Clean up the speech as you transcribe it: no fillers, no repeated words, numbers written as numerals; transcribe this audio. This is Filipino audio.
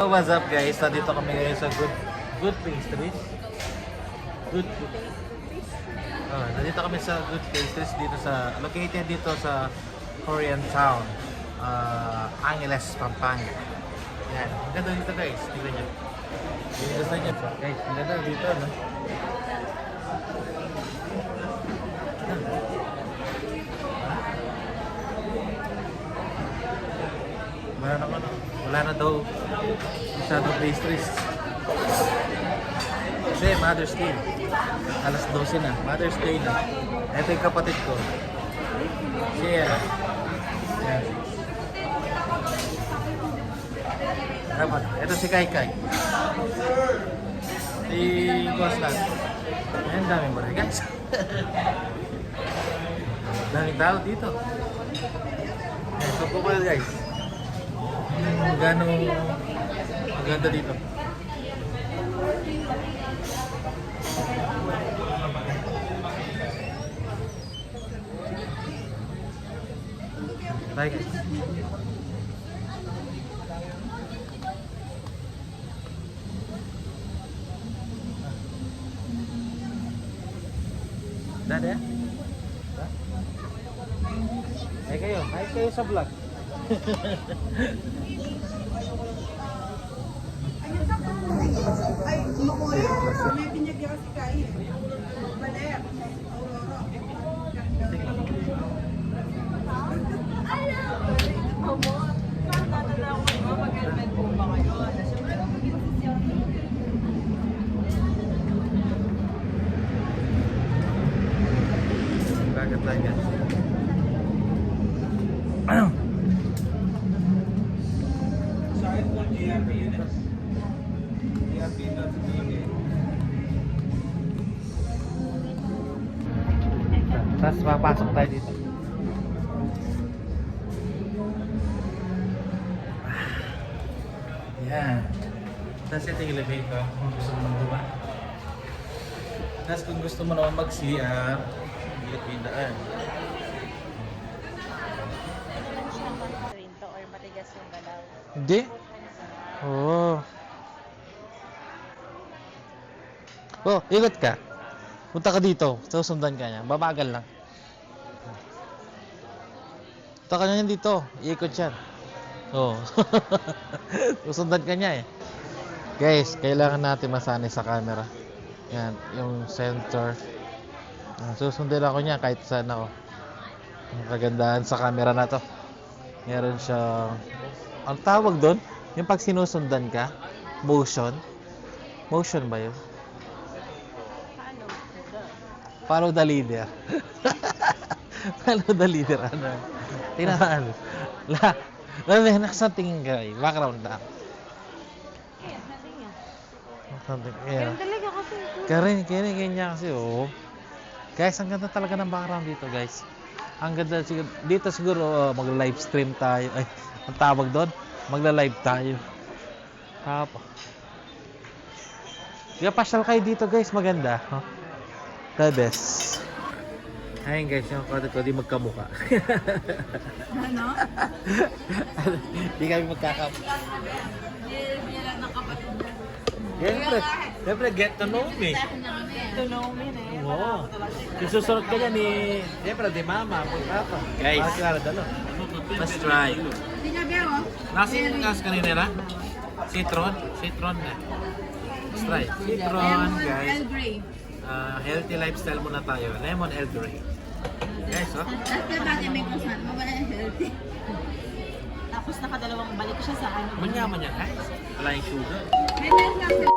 So what's up guys? Nandito kami ngayon sa Good Pastries. Nandito kami sa Good Pastries dito sa located dito sa Korean Town, Angeles, Pampanga. Yan. Ang ganda dito guys. Tingnan nyo. Gusto nyo. Guys, ang ganda dito, no? Wala na daw masyadong pastries. Kasi Mother's Day. Alas 12 na. Mother's Day na. Ito yung kapatid ko. Siya. Yan. Dapat. Ito si Kai Kai. Si Boss lang. Ayan, daming bari guys. Daming tao dito. Ayan, so po kayo guys. Gano'ng maganda dito. Bye guys. Dada? Hi kayo. Hi kayo sa vlog. Ay, makuha. May binigyan si Kai. Baler. Aurora. Bakit tayo guys? Saan po GRP units? GRP.TV. Tapos papasok tayo dito. Yan. Tapos ito yung elevator kung gusto mo naman. Tapos kung gusto mo naman mag-CR, ito yung daan. Or matigas yung galaw. Hindi. Oo. Oh, ikot ka. Punta ka dito. Susundan ka niya. Babagal lang. Punta ka niya dito. Iikot yan. Oh. Susundan ka niya eh. Guys, kailangan natin masanay sa camera. Yan, yung sensor. Susundin ako niya kahit saan ako. Ang kagandahan sa camera na to. Meron siyang, ang tawag doon, yung pag sinusundan ka, motion. Motion ba yun? Follow the leader. Follow the leader. Ano? Tingnan. Nasa tingin ka eh. Background lang. Something, yeah. Talaga kasi. Kaya niya kasi, oh. Guys, ang ganda talaga ng background dito, guys. Ang ganda, dito siguro, mag-live stream tayo. Ay, ang tawag doon, magla-live tayo. Tapos. Kaya pasyal kayo dito, guys. Maganda. Huh? The best. Ayun guys, yung kapatid ko, di magkamuka. Ano? Di kami magkakamukha. Hindi lang nakapatid. Siyempre, get to know me. To know me na yun. Oo. Isusunod ka niya ni, siyempre, di mama, pagpapa. Guys, let's try. Hindi nga bewo. Nasi kas kanina na? Citron? Citron na. Let's try. Citron, guys. Earl Grey. Healthy lifestyle muna tayo. Lemon Earl Grey. Guys, oh. Tapos na bagay may kusan. Mawala yung healthy. Tapos nakadalawang balik siya sa ano. Manya-manya, guys. Wala yung sugar. May meron nga sila